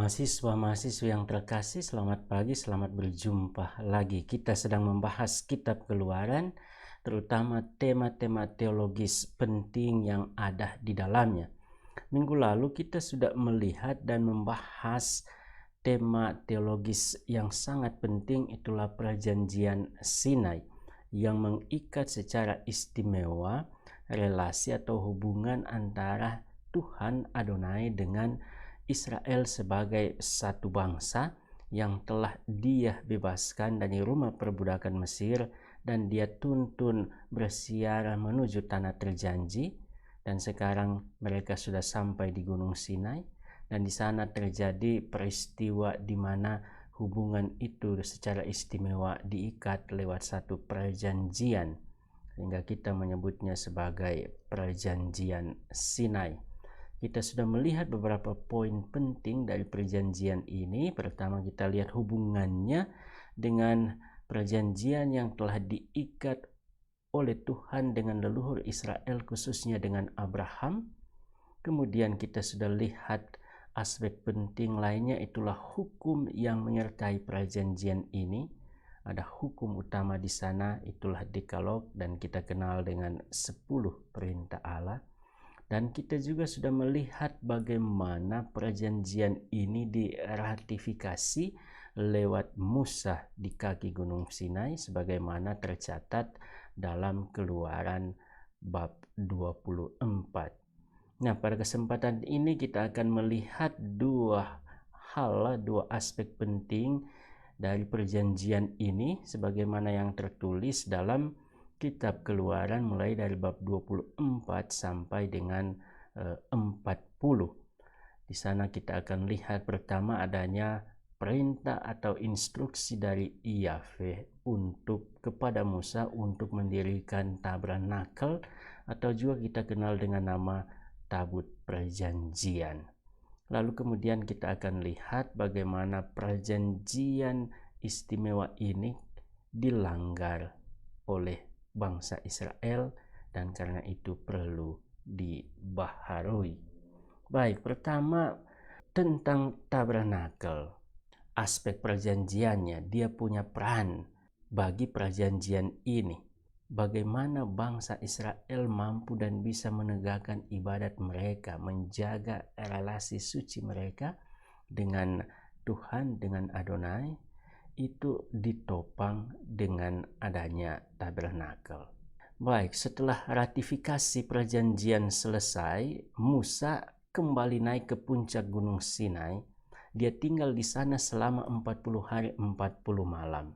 Mahasiswa-mahasiswa yang terkasih, selamat pagi, selamat berjumpa lagi. Kita sedang membahas kitab Keluaran, terutama tema-tema teologis penting yang ada di dalamnya. Minggu lalu kita sudah melihat dan membahas tema teologis yang sangat penting, itulah Perjanjian Sinai, yang mengikat secara istimewa relasi atau hubungan antara Tuhan Adonai dengan Israel sebagai satu bangsa yang telah Dia bebaskan dari rumah perbudakan Mesir dan Dia tuntun bersiara menuju tanah terjanji, dan sekarang mereka sudah sampai di Gunung Sinai, dan di sana terjadi peristiwa di mana hubungan itu secara istimewa diikat lewat satu perjanjian, sehingga kita menyebutnya sebagai Perjanjian Sinai. Kita sudah melihat beberapa poin penting dari perjanjian ini. Pertama, kita lihat hubungannya dengan perjanjian yang telah diikat oleh Tuhan dengan leluhur Israel, khususnya dengan Abraham. Kemudian kita sudah lihat aspek penting lainnya, itulah hukum yang menyertai perjanjian ini. Ada hukum utama di sana, itulah Dekalog, dan kita kenal dengan 10 perintah Allah. Dan kita juga sudah melihat bagaimana perjanjian ini diratifikasi lewat Musa di kaki Gunung Sinai, sebagaimana tercatat dalam Keluaran bab 24. Nah, pada kesempatan ini kita akan melihat dua aspek penting dari perjanjian ini, sebagaimana yang tertulis dalam Kitab Keluaran mulai dari bab 24 sampai dengan 40. Di sana kita akan lihat pertama adanya perintah atau instruksi dari Yahweh kepada Musa untuk mendirikan tabernakel, atau juga kita kenal dengan nama tabut perjanjian. Lalu kemudian kita akan lihat bagaimana perjanjian istimewa ini dilanggar oleh bangsa Israel, dan karena itu perlu dibaharui. Baik, pertama tentang tabernakel. Aspek perjanjiannya, dia punya peran bagi perjanjian ini. Bagaimana bangsa Israel mampu dan bisa menegakkan ibadat mereka, menjaga relasi suci mereka dengan Tuhan, dengan Adonai, itu ditopang dengan adanya tabernakel. Baik, setelah ratifikasi perjanjian selesai, Musa kembali naik ke puncak Gunung Sinai. Dia tinggal di sana selama 40 hari 40 malam.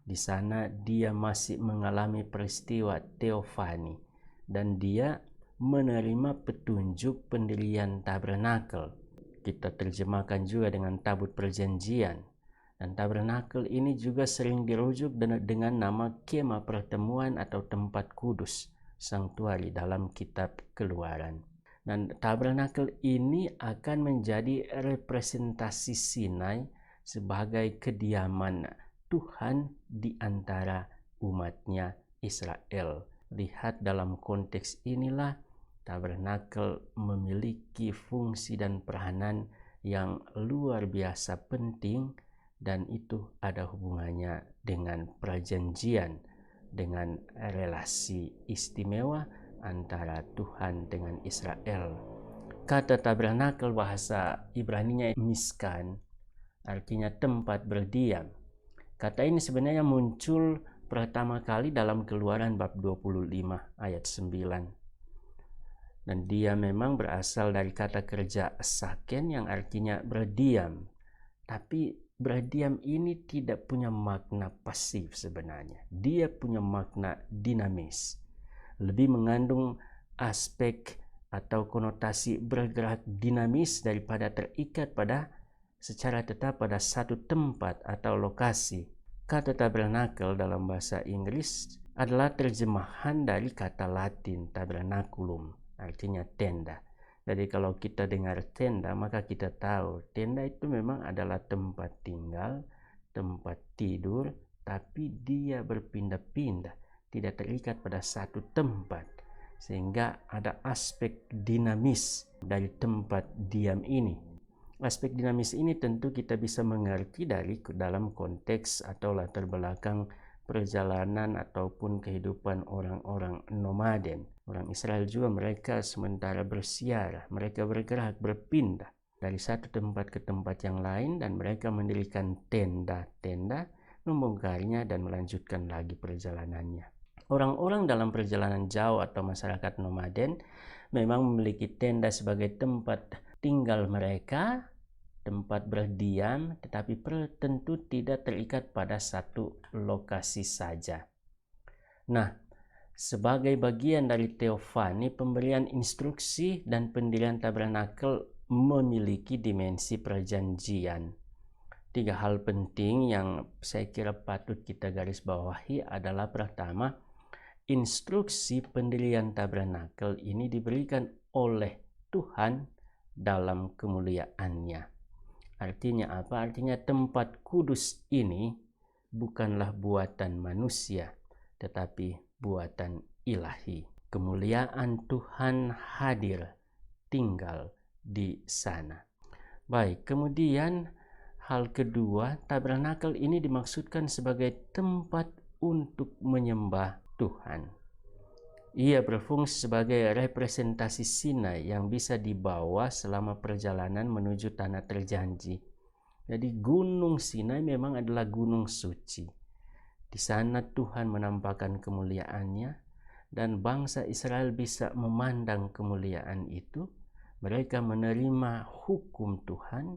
Di sana dia masih mengalami peristiwa teofani, dan dia menerima petunjuk pendirian tabernakel. Kita terjemahkan juga dengan tabut perjanjian. Dan tabernakel ini juga sering dirujuk dengan nama kemah pertemuan atau tempat kudus, sanktuari dalam kitab Keluaran. Dan tabernakel ini akan menjadi representasi Sinai sebagai kediaman Tuhan di antara umatnya Israel. Lihat dalam konteks inilah tabernakel memiliki fungsi dan peranan yang luar biasa penting, dan itu ada hubungannya dengan perjanjian, dengan relasi istimewa antara Tuhan dengan Israel. Kata tabernakel bahasa Ibraninya miskan, artinya tempat berdiam. Kata ini sebenarnya muncul pertama kali dalam Keluaran bab 25 ayat 9. Dan dia memang berasal dari kata kerja saken yang artinya berdiam. Tapi berdiam ini tidak punya makna pasif sebenarnya. Dia punya makna dinamis. Lebih mengandung aspek atau konotasi bergerak dinamis daripada terikat secara tetap pada satu tempat atau lokasi. Kata tabernakel dalam bahasa Inggris adalah terjemahan dari kata Latin tabernaculum, artinya tenda. Jadi kalau kita dengar tenda, maka kita tahu tenda itu memang adalah tempat tinggal, tempat tidur, tapi dia berpindah-pindah, tidak terikat pada satu tempat. Sehingga ada aspek dinamis dari tempat diam ini. Aspek dinamis ini tentu kita bisa mengerti dalam konteks atau latar belakang perjalanan ataupun kehidupan orang-orang nomaden. Orang Israel juga mereka sementara bersiarah, mereka bergerak, berpindah dari satu tempat ke tempat yang lain, dan mereka mendirikan tenda-tenda, membongkarnya dan melanjutkan lagi perjalanannya. Orang-orang dalam perjalanan jauh atau masyarakat nomaden memang memiliki tenda sebagai tempat tinggal mereka, tempat berdiam, tetapi tentu tidak terikat pada satu lokasi saja. Nah, sebagai bagian dari teofani, pemberian instruksi dan pendirian tabernakel memiliki dimensi perjanjian. 3 hal penting yang saya kira patut kita garis bawahi adalah: pertama, instruksi pendirian tabernakel ini diberikan oleh Tuhan dalam kemuliaannya. Artinya apa? Artinya tempat kudus ini bukanlah buatan manusia, tetapi buatan ilahi. Kemuliaan Tuhan hadir, tinggal di sana. Baik, kemudian hal kedua, tabernakel ini dimaksudkan sebagai tempat untuk menyembah Tuhan. Ia berfungsi sebagai representasi Sinai yang bisa dibawa selama perjalanan menuju tanah terjanji. Jadi Gunung Sinai memang adalah gunung suci. Di sana Tuhan menampakkan kemuliaannya, dan bangsa Israel bisa memandang kemuliaan itu. Mereka menerima hukum Tuhan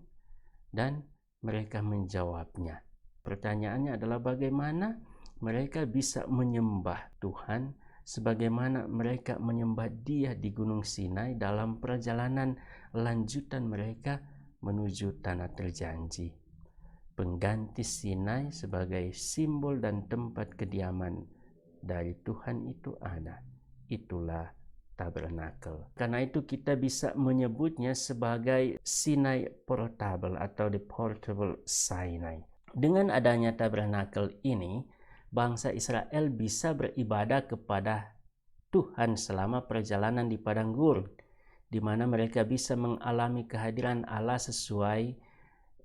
dan mereka menjawabnya. Pertanyaannya adalah bagaimana mereka bisa menyembah Tuhan sebagaimana mereka menyembah Dia di Gunung Sinai dalam perjalanan lanjutan mereka menuju tanah terjanji. Pengganti Sinai sebagai simbol dan tempat kediaman dari Tuhan itu ada. Itulah tabernakel. Karena itu kita bisa menyebutnya sebagai Sinai Portable atau the Portable Sinai. Dengan adanya tabernakel ini, bangsa Israel bisa beribadah kepada Tuhan selama perjalanan di padang gurun, di mana mereka bisa mengalami kehadiran Allah sesuai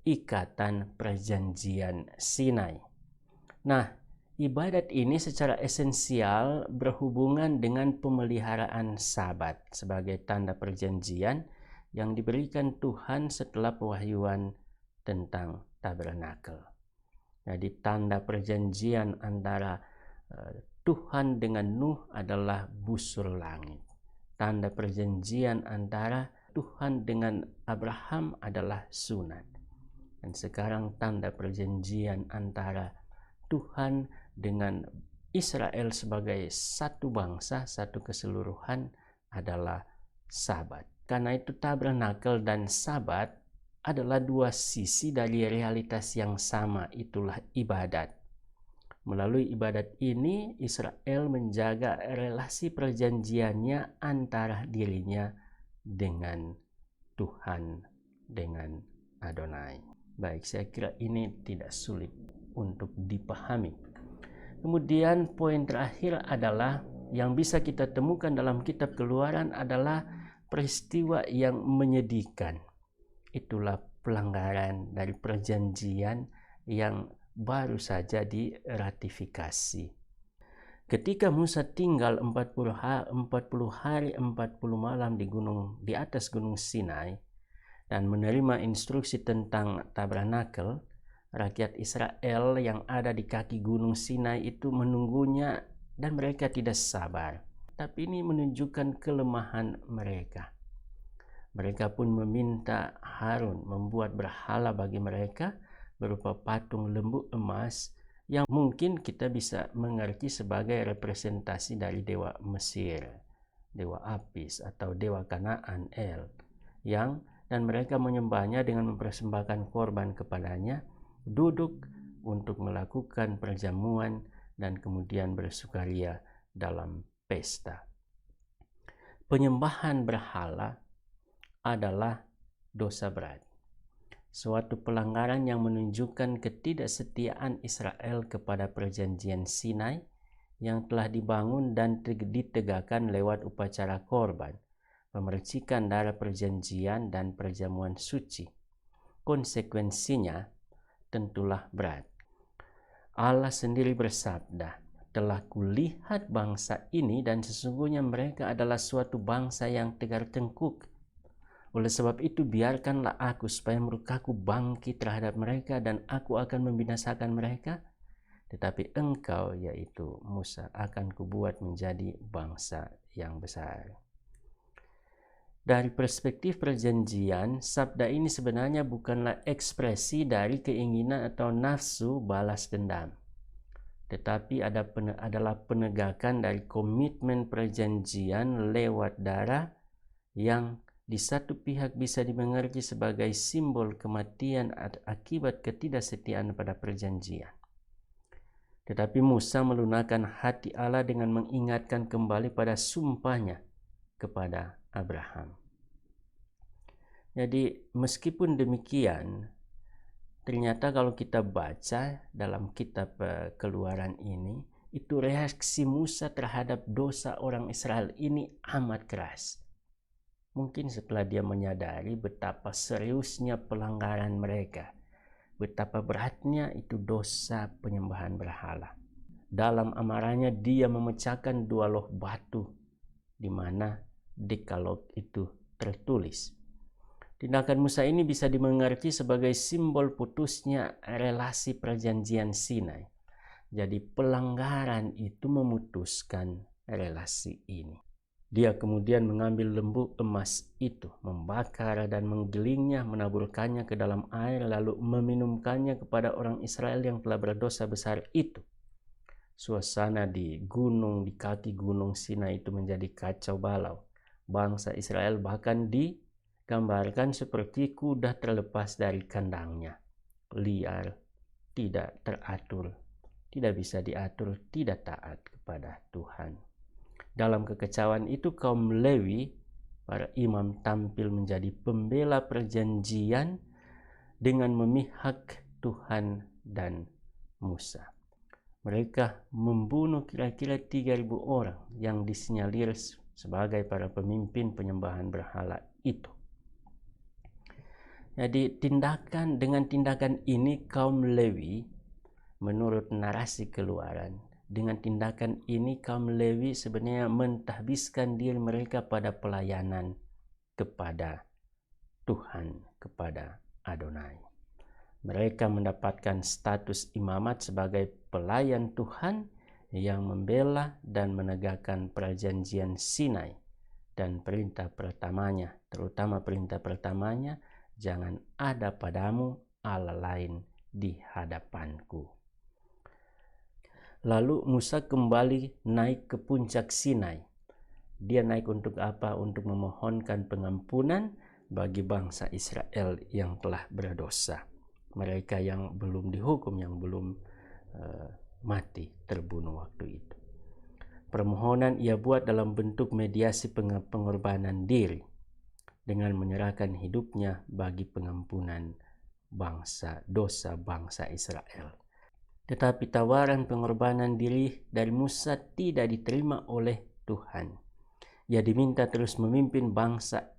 ikatan perjanjian Sinai. Nah, ibadat ini secara esensial berhubungan dengan pemeliharaan Sabat sebagai tanda perjanjian yang diberikan Tuhan setelah pewahyuan tentang tabernakel. Jadi tanda perjanjian antara Tuhan dengan Nuh adalah busur langit. Tanda perjanjian antara Tuhan dengan Abraham adalah sunat. Dan sekarang tanda perjanjian antara Tuhan dengan Israel sebagai satu bangsa, satu keseluruhan adalah Sabat. Karena itu tabernakel dan Sabat adalah dua sisi dari realitas yang sama, itulah ibadat. Melalui ibadat ini, Israel menjaga relasi perjanjiannya antara dirinya dengan Tuhan, dengan Adonai. Baik, saya kira ini tidak sulit untuk dipahami. Kemudian poin terakhir adalah yang bisa kita temukan dalam kitab Keluaran adalah peristiwa yang menyedihkan. Itulah pelanggaran dari perjanjian yang baru saja diratifikasi. Ketika Musa tinggal 40 hari 40 malam di atas gunung Sinai dan menerima instruksi tentang tabernakel, rakyat Israel yang ada di kaki gunung Sinai itu menunggunya dan mereka tidak sabar. Tapi ini menunjukkan kelemahan mereka. Mereka pun meminta Harun membuat berhala bagi mereka berupa patung lembu emas yang mungkin kita bisa mengerti sebagai representasi dari dewa Mesir, dewa Apis atau dewa Kanaan El, dan mereka menyembahnya dengan mempersembahkan korban kepadanya, duduk untuk melakukan perjamuan dan kemudian bersukaria dalam pesta. Penyembahan berhala adalah dosa berat, suatu pelanggaran yang menunjukkan ketidaksetiaan Israel kepada perjanjian Sinai yang telah dibangun dan ditegakkan lewat upacara korban, memercikan darah perjanjian dan perjamuan suci. konsekuensinya tentulah berat. Allah sendiri bersabda, "Telah kulihat bangsa ini dan sesungguhnya mereka adalah suatu bangsa yang tegar tengkuk. Oleh sebab itu biarkanlah aku supaya murkaku bangkit terhadap mereka dan aku akan membinasakan mereka. Tetapi engkau, yaitu Musa, akan kubuat menjadi bangsa yang besar." Dari perspektif perjanjian, sabda ini sebenarnya bukanlah ekspresi dari keinginan atau nafsu balas dendam, tetapi adalah penegakan dari komitmen perjanjian lewat darah yang di satu pihak bisa dimengerti sebagai simbol kematian akibat ketidaksetiaan pada perjanjian. Tetapi Musa melunakkan hati Allah dengan mengingatkan kembali pada sumpahnya kepada Abraham. Jadi meskipun demikian, ternyata kalau kita baca dalam kitab Keluaran ini, itu reaksi Musa terhadap dosa orang Israel ini amat keras. Mungkin setelah dia menyadari betapa seriusnya pelanggaran mereka, betapa beratnya itu dosa penyembahan berhala. Dalam amarahnya dia memecahkan 2 loh batu di mana Dekalog itu tertulis. Tindakan Musa ini bisa dimengerti sebagai simbol putusnya relasi perjanjian Sinai. Jadi pelanggaran itu memutuskan relasi ini. Dia kemudian mengambil lembu emas itu, membakar dan menggelingnya, menaburkannya ke dalam air, lalu meminumkannya kepada orang Israel yang telah berdosa besar itu. Suasana di kaki gunung Sinai itu menjadi kacau balau. Bangsa Israel bahkan digambarkan seperti kuda terlepas dari kandangnya, liar, tidak teratur, tidak bisa diatur, tidak taat kepada Tuhan. Dalam kekecauan itu kaum Lewi, para imam, tampil menjadi pembela perjanjian dengan memihak Tuhan dan Musa. Mereka membunuh kira-kira 3.000 orang yang disinyalir sebagai para pemimpin penyembahan berhala itu. Jadi dengan tindakan ini kaum Lewi, menurut narasi Keluaran, dengan tindakan ini kaum Lewi sebenarnya mentahbiskan diri mereka pada pelayanan kepada Tuhan, kepada Adonai. Mereka mendapatkan status imamat sebagai pelayan Tuhan yang membela dan menegakkan perjanjian Sinai dan perintah pertamanya, terutama perintah pertamanya, "Jangan ada padamu Allah lain di hadapanku." Lalu Musa kembali naik ke puncak Sinai. Dia naik untuk apa? Untuk memohonkan pengampunan bagi bangsa Israel yang telah berdosa. Mereka yang belum dihukum, yang belum mati, terbunuh waktu itu. Permohonan ia buat dalam bentuk mediasi pengorbanan diri dengan menyerahkan hidupnya bagi pengampunan dosa bangsa Israel. Tetapi tawaran pengorbanan diri dari Musa tidak diterima oleh Tuhan. Ia diminta terus memimpin bangsa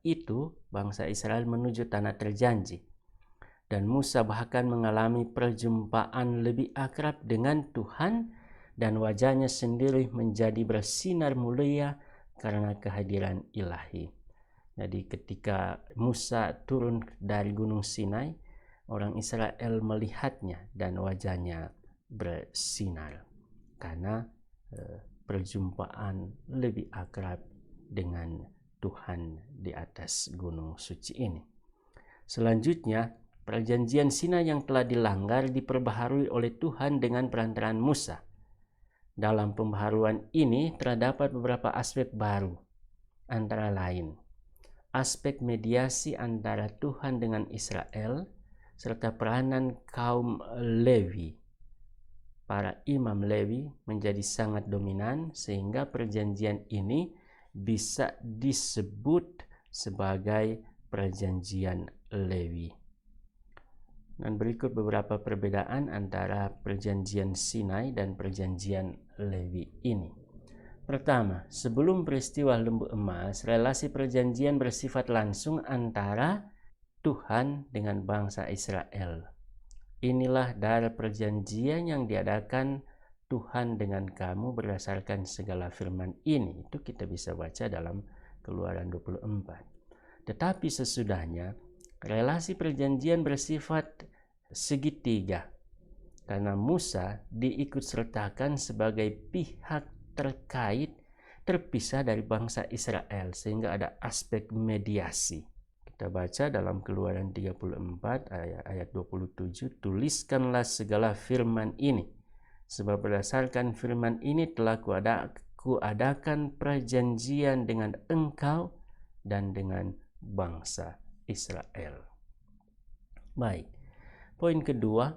Israel menuju tanah terjanji. Dan Musa bahkan mengalami perjumpaan lebih akrab dengan Tuhan dan wajahnya sendiri menjadi bersinar mulia karena kehadiran ilahi. Jadi ketika Musa turun dari gunung Sinai, orang Israel melihatnya dan wajahnya bersinar karena perjumpaan lebih akrab dengan Tuhan di atas gunung suci ini. Selanjutnya, perjanjian Sinai yang telah dilanggar diperbaharui oleh Tuhan dengan perantaraan Musa. Dalam pembaharuan ini terdapat beberapa aspek baru, antara lain aspek mediasi antara Tuhan dengan Israel serta peranan kaum Lewi. Para imam Lewi menjadi sangat dominan sehingga perjanjian ini bisa disebut sebagai perjanjian Lewi. Dan berikut beberapa perbedaan antara perjanjian Sinai dan perjanjian Lewi ini. Pertama, sebelum peristiwa lembu emas, relasi perjanjian bersifat langsung antara Tuhan dengan bangsa Israel. Inilah darah perjanjian yang diadakan Tuhan dengan kamu berdasarkan segala firman ini. Itu kita bisa baca dalam Keluaran 24. Tetapi sesudahnya, relasi perjanjian bersifat segitiga, karena Musa diikutsertakan sebagai pihak terkait terpisah dari bangsa Israel, sehingga ada aspek mediasi. Kita baca dalam Keluaran 34 ayat 27, tuliskanlah segala firman ini, sebab berdasarkan firman ini telah kuadakan perjanjian dengan engkau dan dengan bangsa Israel. Baik, poin kedua,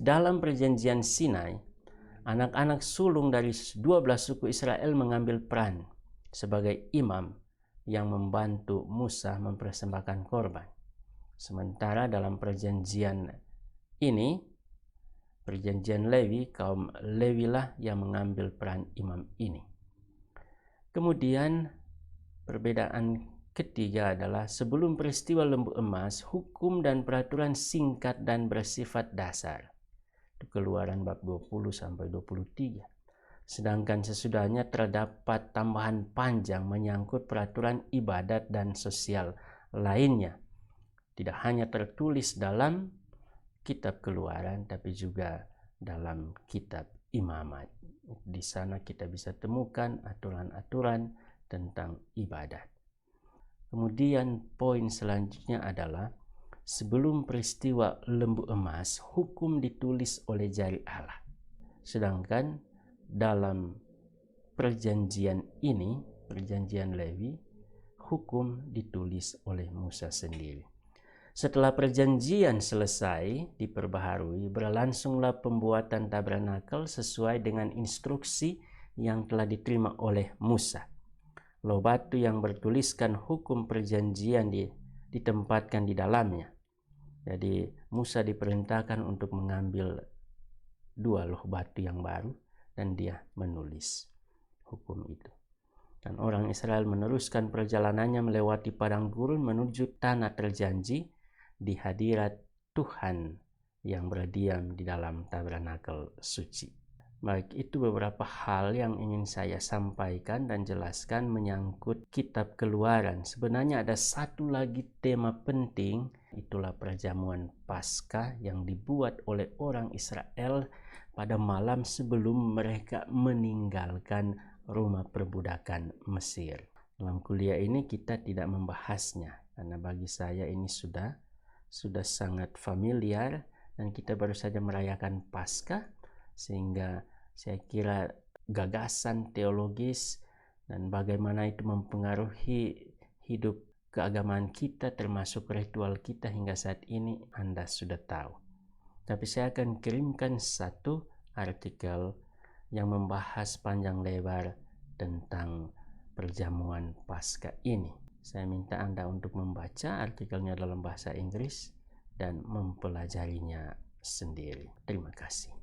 dalam perjanjian Sinai, anak-anak sulung dari 12 suku Israel mengambil peran sebagai imam yang membantu Musa mempersembahkan korban. Sementara dalam perjanjian ini, perjanjian Lewi, kaum Lewi lah yang mengambil peran imam ini. Kemudian perbedaan ketiga adalah sebelum peristiwa lembu emas, hukum dan peraturan singkat dan bersifat dasar. Keluaran bab 20 sampai 23. Sedangkan sesudahnya terdapat tambahan panjang menyangkut peraturan ibadat dan sosial lainnya. Tidak hanya tertulis dalam kitab Keluaran, tapi juga dalam kitab Imamat. Di sana kita bisa temukan aturan-aturan tentang ibadat. Kemudian poin selanjutnya adalah sebelum peristiwa lembu emas, hukum ditulis oleh jari Allah. Sedangkan dalam perjanjian ini, perjanjian Lewi, hukum ditulis oleh Musa sendiri. Setelah perjanjian selesai diperbaharui, berlangsunglah pembuatan tabernakel sesuai dengan instruksi yang telah diterima oleh Musa. Loh batu yang bertuliskan hukum perjanjian ditempatkan di dalamnya. Jadi Musa diperintahkan untuk mengambil 2 loh batu yang baru dan dia menulis hukum itu. Dan orang Israel meneruskan perjalanannya melewati padang gurun menuju tanah terjanji di hadirat Tuhan yang berdiam di dalam tabernakel suci. Baik, itu beberapa hal yang ingin saya sampaikan dan jelaskan menyangkut kitab Keluaran. Sebenarnya ada satu lagi tema penting, itulah perjamuan Paskah yang dibuat oleh orang Israel pada malam sebelum mereka meninggalkan rumah perbudakan Mesir. Dalam kuliah ini kita tidak membahasnya, karena bagi saya ini sudah sangat familiar dan kita baru saja merayakan Paskah, sehingga saya kira gagasan teologis dan bagaimana itu mempengaruhi hidup keagamaan kita termasuk ritual kita hingga saat ini Anda sudah tahu. Tapi saya akan kirimkan satu artikel yang membahas panjang lebar tentang perjamuan Paskah ini. Saya minta Anda untuk membaca artikelnya dalam bahasa Inggris dan mempelajarinya sendiri. Terima kasih.